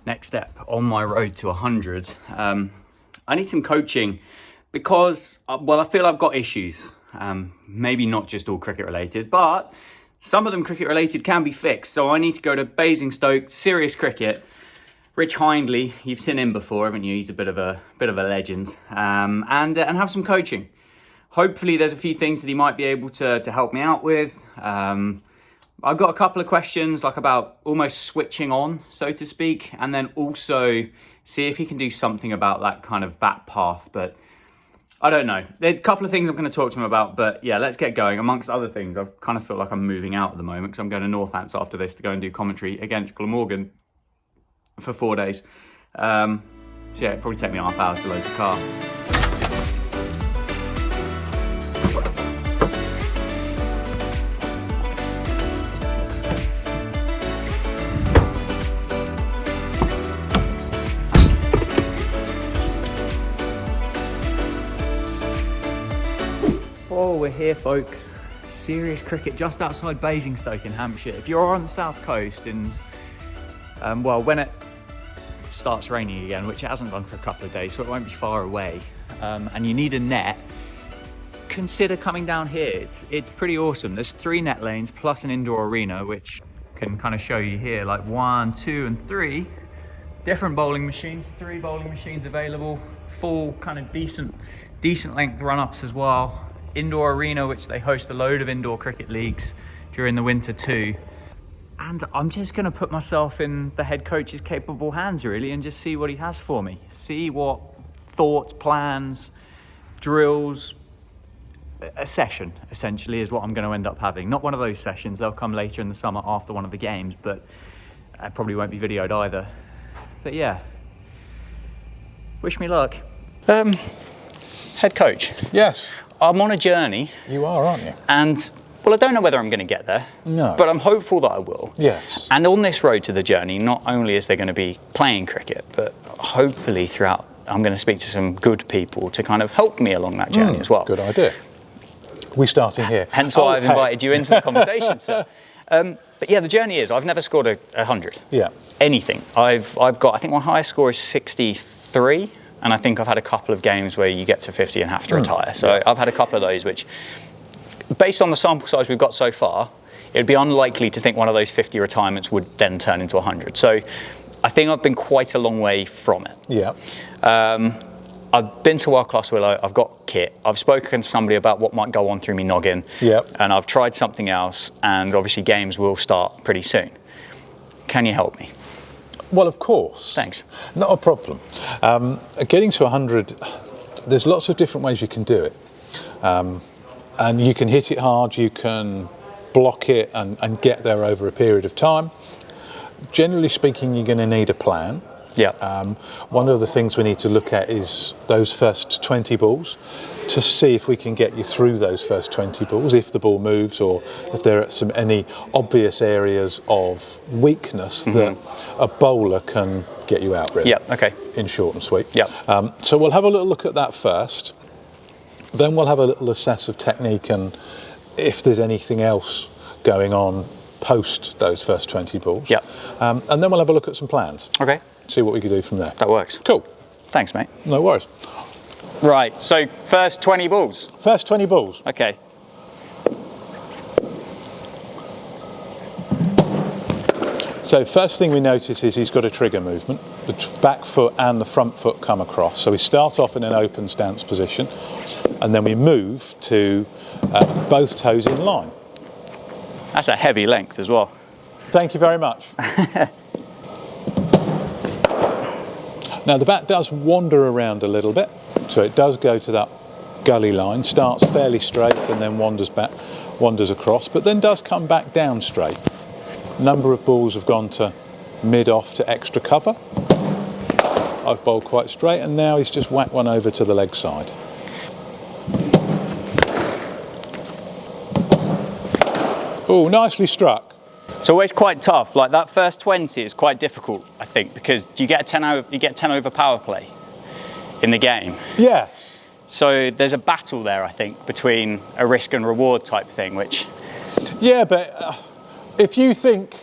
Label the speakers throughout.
Speaker 1: next step on my road to 100. I need some coaching because, well, I feel I've got issues. Maybe not just all cricket related, but some of them cricket related can be fixed. So I need to go to Basingstoke, serious cricket. Rich Hindley, you've seen him before, haven't you? He's a bit of a legend, and have some coaching. Hopefully there's a few things that he might be able to help me out with. I've got a couple of questions like about almost switching on, so to speak, and then also see if he can do something about that kind of back path. But I don't know. There's a couple of things I'm going to talk to him about, but yeah, let's get going. Amongst other things, I kind of feel like I'm moving out at the moment because I'm going to Northants after this to go and do commentary against Glamorgan for 4 days. So yeah, it'd probably take me half hour to load the car. Oh, we're here, folks. Serious cricket just outside Basingstoke in Hampshire. If you're on the south coast and, well, when it starts raining again, which it hasn't done for a couple of days, so it won't be far away, and you need a net, consider coming down here. It's pretty awesome. There's 3 net lanes plus an indoor arena, which can kind of show you here, like 1, 2, and 3 different bowling machines. 3 bowling machines available, full kind of decent length run-ups as well. Indoor arena, which they host a load of indoor cricket leagues during the winter too. And I'm just going to put myself in the head coach's capable hands, really, and just see what he has for me. See what thoughts, plans, drills, a session, essentially, is what I'm going to end up having. Not one of those sessions. They'll come later in the summer after one of the games, but I probably won't be videoed either. But yeah, wish me luck. Head coach.
Speaker 2: Yes.
Speaker 1: I'm on a journey.
Speaker 2: You are, aren't you?
Speaker 1: And, well, I don't know whether I'm going to get there.
Speaker 2: No.
Speaker 1: But I'm hopeful that I will.
Speaker 2: Yes.
Speaker 1: And on this road to the journey, not only is there going to be playing cricket, but hopefully throughout, I'm going to speak to some good people to kind of help me along that journey as well.
Speaker 2: Good idea. We're starting here.
Speaker 1: Hence why I've invited you into the conversation, sir. But yeah, the journey is, I've never scored a 100.
Speaker 2: Yeah.
Speaker 1: Anything. I've got, I think my highest score is 63. And I think I've had a couple of games where you get to 50 and have to retire. So yeah. I've had a couple of those, which, based on the sample size we've got so far, it would be unlikely to think one of those 50 retirements would then turn into 100. So I think I've been quite a long way from it.
Speaker 2: Yeah.
Speaker 1: I've been to World Class Willow, I've got kit, I've spoken to somebody about what might go on through me noggin, and I've tried something else, and obviously games will start pretty soon. Can you help me?
Speaker 2: Well, of course.
Speaker 1: Thanks.
Speaker 2: Not a problem. Getting to 100, there's lots of different ways you can do it. And you can hit it hard, you can block it and get there over a period of time. Generally speaking, you're going to need a plan.
Speaker 1: Yeah.
Speaker 2: One of the things we need to look at is those first 20 balls to see if we can get you through those first 20 balls, if the ball moves or if there are any obvious areas of weakness that a bowler can get you out, really.
Speaker 1: Yeah, okay.
Speaker 2: In short and sweet.
Speaker 1: Yeah.
Speaker 2: So we'll have a little look at that first. Then we'll have a little assess of technique and if there's anything else going on post those first 20 balls.
Speaker 1: Yeah.
Speaker 2: And then we'll have a look at some plans.
Speaker 1: Okay.
Speaker 2: See what we can do from there.
Speaker 1: That works.
Speaker 2: Cool.
Speaker 1: Thanks, mate.
Speaker 2: No worries.
Speaker 1: Right, so first 20 balls.
Speaker 2: First 20 balls.
Speaker 1: Okay.
Speaker 2: So first thing we notice is he's got a trigger movement. The back foot and the front foot come across. So we start off in an open stance position and then we move to both toes in line.
Speaker 1: That's a heavy length as well.
Speaker 2: Thank you very much. Now the bat does wander around a little bit. So it does go to that gully line, starts fairly straight and then wanders across, but then does come back down straight. A number of balls have gone to mid-off to extra cover. I've bowled quite straight and now he's just whacked one over to the leg side. Oh, nicely struck.
Speaker 1: It's always quite tough. Like that first 20 is quite difficult, I think, because you get 10 over power play in the game.
Speaker 2: Yes.
Speaker 1: So there's a battle there, I think, between a risk and reward type thing, which...
Speaker 2: Yeah, but if you think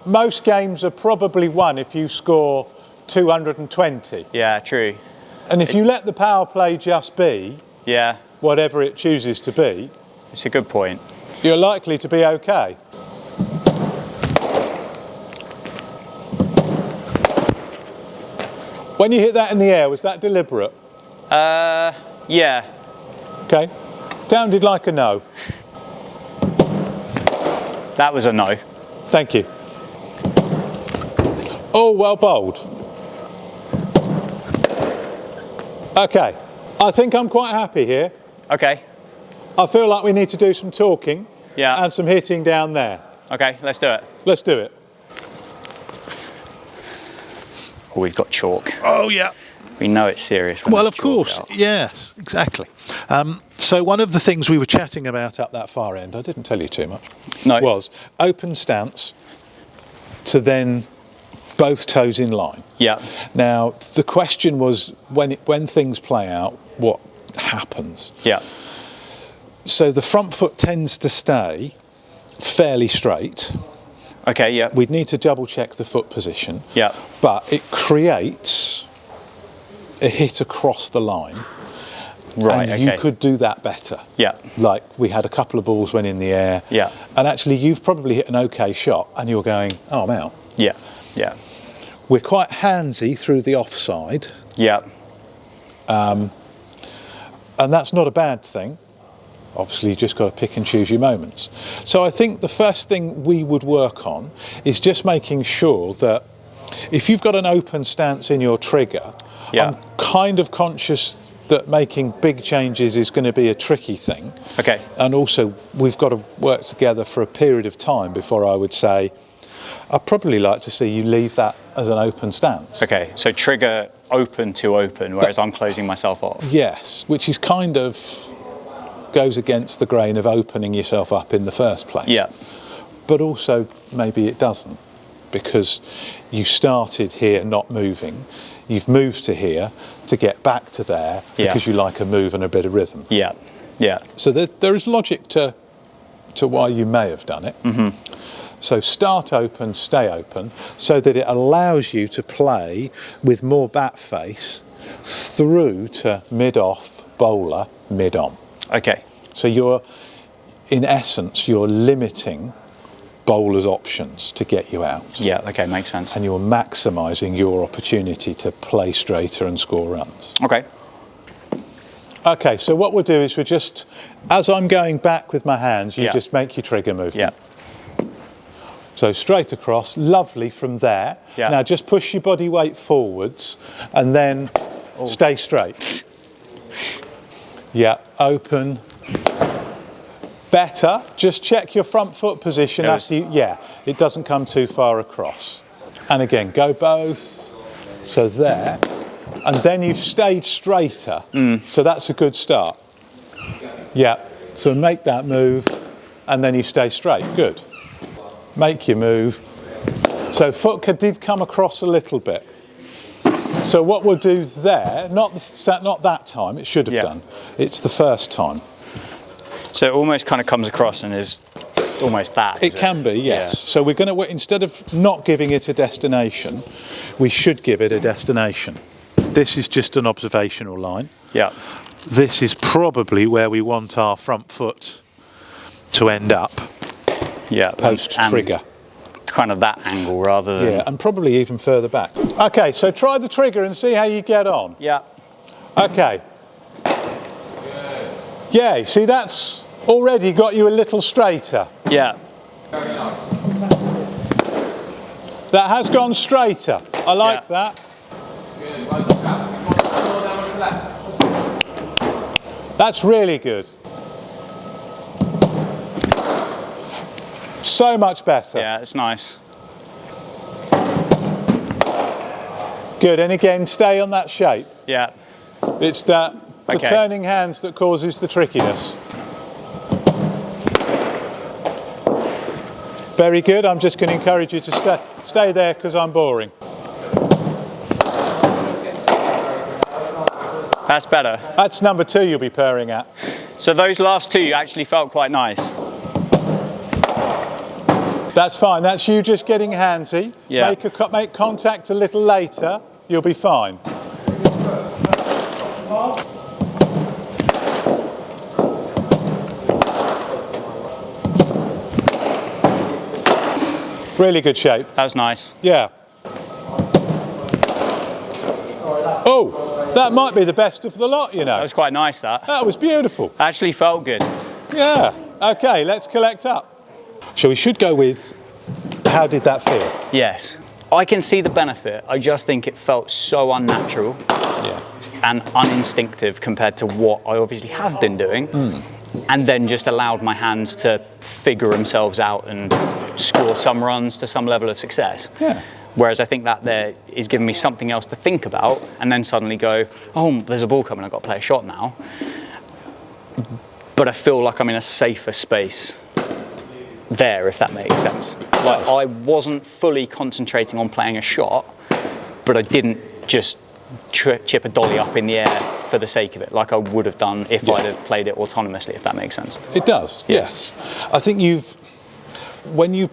Speaker 2: most games are probably won if you score 220.
Speaker 1: Yeah, true.
Speaker 2: And if you let the power play just be
Speaker 1: Yeah,
Speaker 2: whatever it chooses to be,
Speaker 1: it's a good point.
Speaker 2: you're likely to be okay. When you hit that in the air, was that deliberate?
Speaker 1: Yeah.
Speaker 2: Okay. Sounded like a no.
Speaker 1: That was a no.
Speaker 2: Thank you. Oh, well bowled. Okay. I think I'm quite happy here.
Speaker 1: Okay.
Speaker 2: I feel like we need to do some talking
Speaker 1: Yeah.
Speaker 2: and some hitting down there.
Speaker 1: Okay, let's do it.
Speaker 2: Let's do it.
Speaker 1: Oh, we've got chalk.
Speaker 2: Oh, yeah.
Speaker 1: We know it's serious. When
Speaker 2: Well,
Speaker 1: there's
Speaker 2: of course,
Speaker 1: chalk out.
Speaker 2: yes, exactly. So one of the things we were chatting about up that far end, I didn't tell you too much,
Speaker 1: No.
Speaker 2: was open stance to then both toes in line.
Speaker 1: Yeah.
Speaker 2: Now, the question was when things play out, what happens?
Speaker 1: Yeah.
Speaker 2: So the front foot tends to stay fairly straight.
Speaker 1: Okay, yeah.
Speaker 2: We'd need to double check the foot position.
Speaker 1: Yeah.
Speaker 2: But it creates a hit across the line.
Speaker 1: Right,
Speaker 2: and
Speaker 1: okay.
Speaker 2: you could do that better.
Speaker 1: Yeah.
Speaker 2: Like we had a couple of balls went in the air.
Speaker 1: Yeah.
Speaker 2: And actually you've probably hit an okay shot and you're going, oh, I'm out.
Speaker 1: Yeah. Yeah.
Speaker 2: We're quite handsy through the offside.
Speaker 1: Yeah.
Speaker 2: And that's not a bad thing. Obviously, you just got to pick and choose your moments. So I think the first thing we would work on is just making sure that if you've got an open stance in your trigger,
Speaker 1: Yeah.
Speaker 2: I'm kind of conscious that making big changes is going to be a tricky thing.
Speaker 1: Okay.
Speaker 2: And also, we've got to work together for a period of time before I would say, I'd probably like to see you leave that as an open stance.
Speaker 1: Okay, so trigger open to open, whereas I'm closing myself off.
Speaker 2: Yes, which is kind of goes against the grain of opening yourself up in the first place.
Speaker 1: Yeah.
Speaker 2: But also maybe it doesn't, because you started here not moving, you've moved to here to get back to there
Speaker 1: Yeah.
Speaker 2: because you like a move and a bit of rhythm.
Speaker 1: Yeah. Yeah.
Speaker 2: So there is logic to why you may have done it. Mm-hmm. So start open, stay open, so that it allows you to play with more bat face through to mid-off, bowler, mid-on.
Speaker 1: Okay.
Speaker 2: So you're, in essence, you're limiting bowlers' options to get you out.
Speaker 1: Yeah, okay, makes sense.
Speaker 2: And you're maximising your opportunity to play straighter and score runs.
Speaker 1: Okay.
Speaker 2: Okay, so what we'll do is we'll just, as I'm going back with my hands, you
Speaker 1: Yeah.
Speaker 2: just make your trigger movement.
Speaker 1: Yeah.
Speaker 2: So straight across, lovely from there.
Speaker 1: Yeah.
Speaker 2: Now just push your body weight forwards and then stay straight. Yeah, open. Better, just check your front foot position. Yeah, it doesn't come too far across. And again, go both. So there. And then you've stayed straighter. So that's a good start. Yeah, so make that move and then you stay straight. Good. Make your move. So foot did come across a little bit. So what we'll do there, not that time, it should have
Speaker 1: Yeah.
Speaker 2: done. It's the first time.
Speaker 1: So it almost kind of comes across and is almost that.
Speaker 2: It can be, yes.
Speaker 1: Yeah.
Speaker 2: So we're going to, instead of not giving it a destination, we should give it a destination. This is just an observational line.
Speaker 1: Yeah.
Speaker 2: This is probably where we want our front foot to end up
Speaker 1: Yeah.
Speaker 2: post trigger.
Speaker 1: Kind of that angle rather than.
Speaker 2: Yeah, and probably even further back. Okay, so try the trigger and see how you get on.
Speaker 1: Yeah.
Speaker 2: Okay. Yay, see that's already got you a little straighter.
Speaker 1: Yeah.
Speaker 2: That has gone straighter. I like
Speaker 1: Yeah.
Speaker 2: that. That's really good. So much better.
Speaker 1: Yeah, it's nice.
Speaker 2: Good, and again, stay on that shape.
Speaker 1: Yeah.
Speaker 2: It's the
Speaker 1: Okay.
Speaker 2: turning hands that causes the trickiness. Very good. I'm just going to encourage you to stay there because I'm boring.
Speaker 1: That's better.
Speaker 2: That's number 2 you'll be purring at.
Speaker 1: So those last two actually felt quite nice.
Speaker 2: That's fine. That's you just getting handsy.
Speaker 1: Yeah.
Speaker 2: Make contact a little later. You'll be fine. Really good shape.
Speaker 1: That was nice.
Speaker 2: Yeah. Oh, that might be the best of the lot, you know.
Speaker 1: That was quite nice, that.
Speaker 2: That was beautiful.
Speaker 1: Actually felt good.
Speaker 2: Yeah. Okay, let's collect up. So we should go with, how did that feel?
Speaker 1: Yes. I can see the benefit. I just think it felt so unnatural and uninstinctive compared to what I obviously have been doing. And then just allowed my hands to figure themselves out and score some runs to some level of success.
Speaker 2: Yeah.
Speaker 1: Whereas I think that there is giving me something else to think about, and then suddenly go, oh, there's a ball coming, I've got to play a shot now. But I feel like I'm in a safer space there, if that makes sense. Like, I wasn't fully concentrating on playing a shot, but I didn't just chip a dolly up in the air for the sake of it, like I would have done if I'd have played it autonomously, if that makes sense.
Speaker 2: It does, yes. I think when you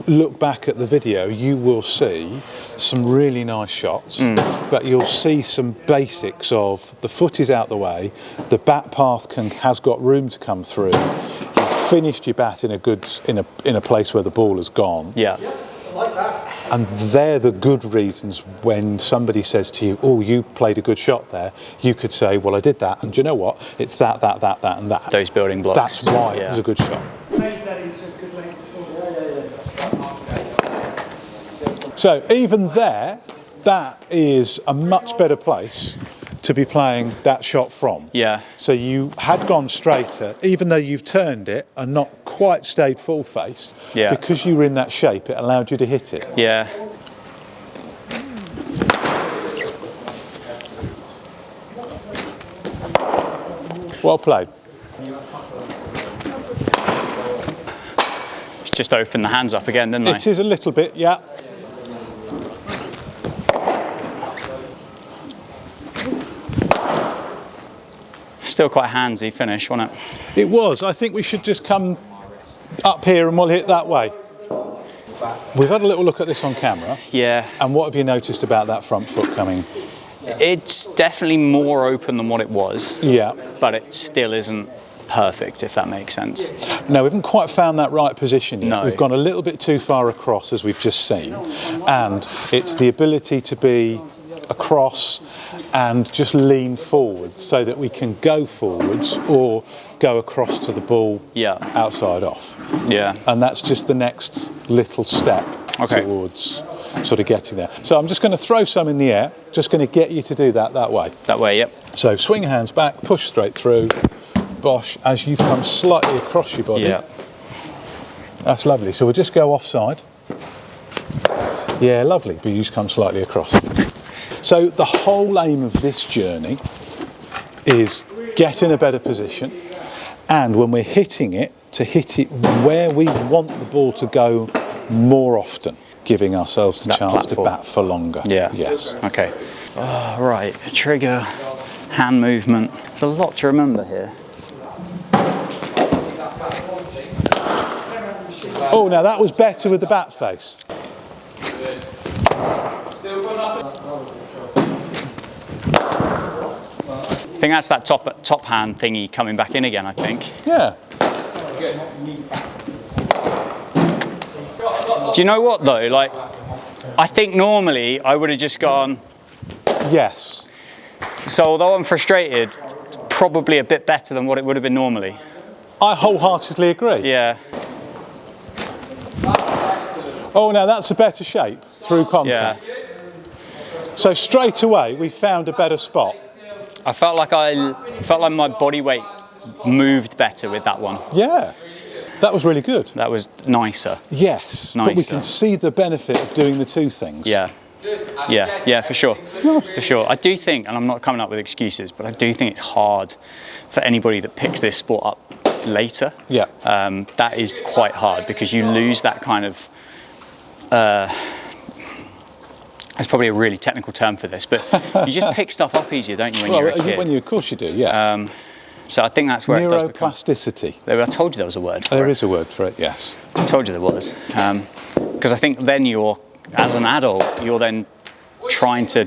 Speaker 2: look back at the video, you will see some really nice shots, but you'll see some basics of the foot is out the way, the bat path has got room to come through. You've finished your bat in a place where the ball has gone.
Speaker 1: Yeah.
Speaker 2: And they're the good reasons when somebody says to you, oh, you played a good shot there, you could say, well, I did that, and do you know what? It's that, and that.
Speaker 1: Those building blocks.
Speaker 2: That's why it was a good shot. So even there, that is a much better place to be playing that shot from.
Speaker 1: Yeah.
Speaker 2: So you had gone straighter, even though you've turned it and not quite stayed full face.
Speaker 1: Yeah.
Speaker 2: Because you were in that shape, it allowed you to hit it.
Speaker 1: Yeah.
Speaker 2: Well played.
Speaker 1: It's just opened the hands up again, didn't I?
Speaker 2: It is a little bit, yeah.
Speaker 1: Still quite a handsy finish, wasn't it?
Speaker 2: It was. I think we should just come up here and we'll hit that way. We've had a little look at this on camera.
Speaker 1: Yeah.
Speaker 2: And what have you noticed about that front foot coming?
Speaker 1: It's definitely more open than what it was.
Speaker 2: Yeah.
Speaker 1: But it still isn't perfect, if that makes sense.
Speaker 2: No, we haven't quite found that right position yet.
Speaker 1: No.
Speaker 2: We've gone a little bit too far across, as we've just seen. And it's the ability to be across and just lean forwards so that we can go forwards or go across to the ball outside off.
Speaker 1: Yeah.
Speaker 2: And that's just the next little step towards sort of getting there. So I'm just going to throw some in the air, just going to get you to do that way.
Speaker 1: That way, yep.
Speaker 2: So swing your hands back, push straight through, bosh, as you've come slightly across your body.
Speaker 1: Yeah.
Speaker 2: That's lovely. So we'll just go offside. Yeah, lovely, but you just come slightly across. So the whole aim of this journey is get in a better position, and when we're hitting it, to hit it where we want the ball to go more often, giving ourselves the chance to bat for longer.
Speaker 1: Yeah.
Speaker 2: Yes.
Speaker 1: Okay. Oh, right. Trigger, hand movement. There's a lot to remember here.
Speaker 2: Oh, now that was better with the bat face.
Speaker 1: I think that's that top hand thingy coming back in again, I think.
Speaker 2: Yeah.
Speaker 1: Do you know what though? Like, I think normally I would have just gone.
Speaker 2: Yes.
Speaker 1: So although I'm frustrated, probably a bit better than what it would have been normally.
Speaker 2: I wholeheartedly agree.
Speaker 1: Yeah.
Speaker 2: Oh, now that's a better shape through contact.
Speaker 1: Yeah.
Speaker 2: So straight away we found a better spot.
Speaker 1: I felt like my body weight moved better with that one.
Speaker 2: Yeah. That was really good.
Speaker 1: That was nicer.
Speaker 2: Yes.
Speaker 1: Nicer.
Speaker 2: But we can see the benefit of doing the two things.
Speaker 1: Yeah. Yeah, for sure. For sure. I do think, and I'm not coming up with excuses, but I do think it's hard for anybody that picks this sport up later.
Speaker 2: Yeah.
Speaker 1: That is quite hard because you lose that kind of. There's probably a really technical term for this, but you just pick stuff up easier, don't you, when you're a kid?
Speaker 2: Of course you do, yeah.
Speaker 1: So I think that's where it does become...
Speaker 2: Neuroplasticity.
Speaker 1: I told you there was a word for it.
Speaker 2: There is a word for it, yes.
Speaker 1: I told you there was. Because I think then as an adult, you're then trying to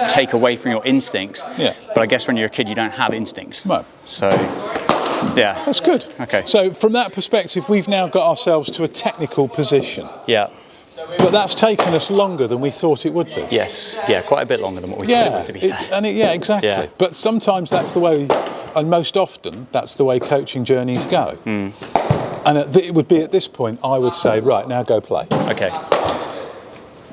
Speaker 1: take away from your instincts.
Speaker 2: Yeah.
Speaker 1: But I guess when you're a kid, you don't have instincts.
Speaker 2: No.
Speaker 1: So, yeah.
Speaker 2: That's good.
Speaker 1: Okay.
Speaker 2: So from that perspective, we've now got ourselves to a technical position.
Speaker 1: Yeah.
Speaker 2: But that's taken us longer than we thought it would do.
Speaker 1: Yes. Yeah, quite a bit longer than what we thought it would, to be fair.
Speaker 2: Yeah, exactly.
Speaker 1: Yeah.
Speaker 2: But sometimes that's the way, and most often, that's the way coaching journeys go.
Speaker 1: Mm.
Speaker 2: And it would be at this point, I would say, right, now go play.
Speaker 1: Okay.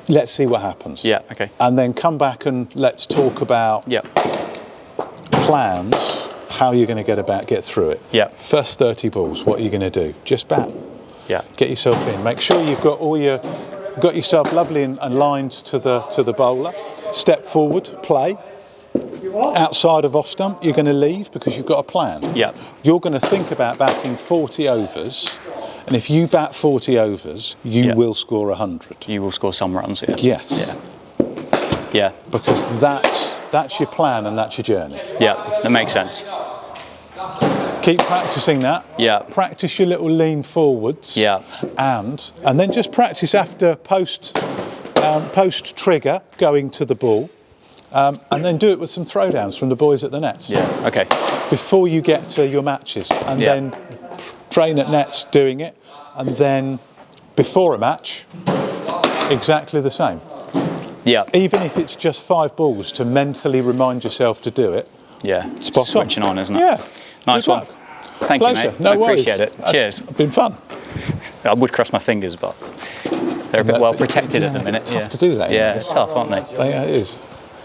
Speaker 2: Let's see what happens.
Speaker 1: Yeah, okay.
Speaker 2: And then come back and let's talk about plans, how you're going to get through it.
Speaker 1: Yeah.
Speaker 2: First 30 balls, what are you going to do? Just bat.
Speaker 1: Yeah.
Speaker 2: Get yourself in. Make sure you've got got yourself lovely and aligned to the bowler. Step forward, play. Outside of off stump, you're going to leave because you've got a plan.
Speaker 1: Yeah.
Speaker 2: You're going to think about batting 40 overs, and if you bat 40 overs, you will score 100.
Speaker 1: You will score some runs, yeah.
Speaker 2: Yes.
Speaker 1: Yeah. Yeah.
Speaker 2: Because that's your plan and that's your journey.
Speaker 1: Yeah, that makes sense.
Speaker 2: Keep practicing that.
Speaker 1: Yeah.
Speaker 2: Practice your little lean forwards.
Speaker 1: Yeah.
Speaker 2: And then just practice after post trigger going to the ball. And then do it with some throwdowns from the boys at the nets.
Speaker 1: Yeah, okay.
Speaker 2: Before you get to your matches. And then train at nets doing it. And then before a match, exactly the same.
Speaker 1: Yeah.
Speaker 2: Even if it's just 5 balls to mentally remind yourself to do it.
Speaker 1: Yeah.
Speaker 2: Spot
Speaker 1: Switching on, isn't it?
Speaker 2: Yeah.
Speaker 1: Nice
Speaker 2: Good
Speaker 1: one.
Speaker 2: luck.
Speaker 1: Thank
Speaker 2: Pleasure.
Speaker 1: you, mate.
Speaker 2: No
Speaker 1: I
Speaker 2: worries.
Speaker 1: appreciate it. Cheers.
Speaker 2: It's been fun.
Speaker 1: I would cross my fingers, but they're a bit well protected at the minute.
Speaker 2: Tough to do that.
Speaker 1: Yeah, tough, aren't they?
Speaker 2: Yeah, it is.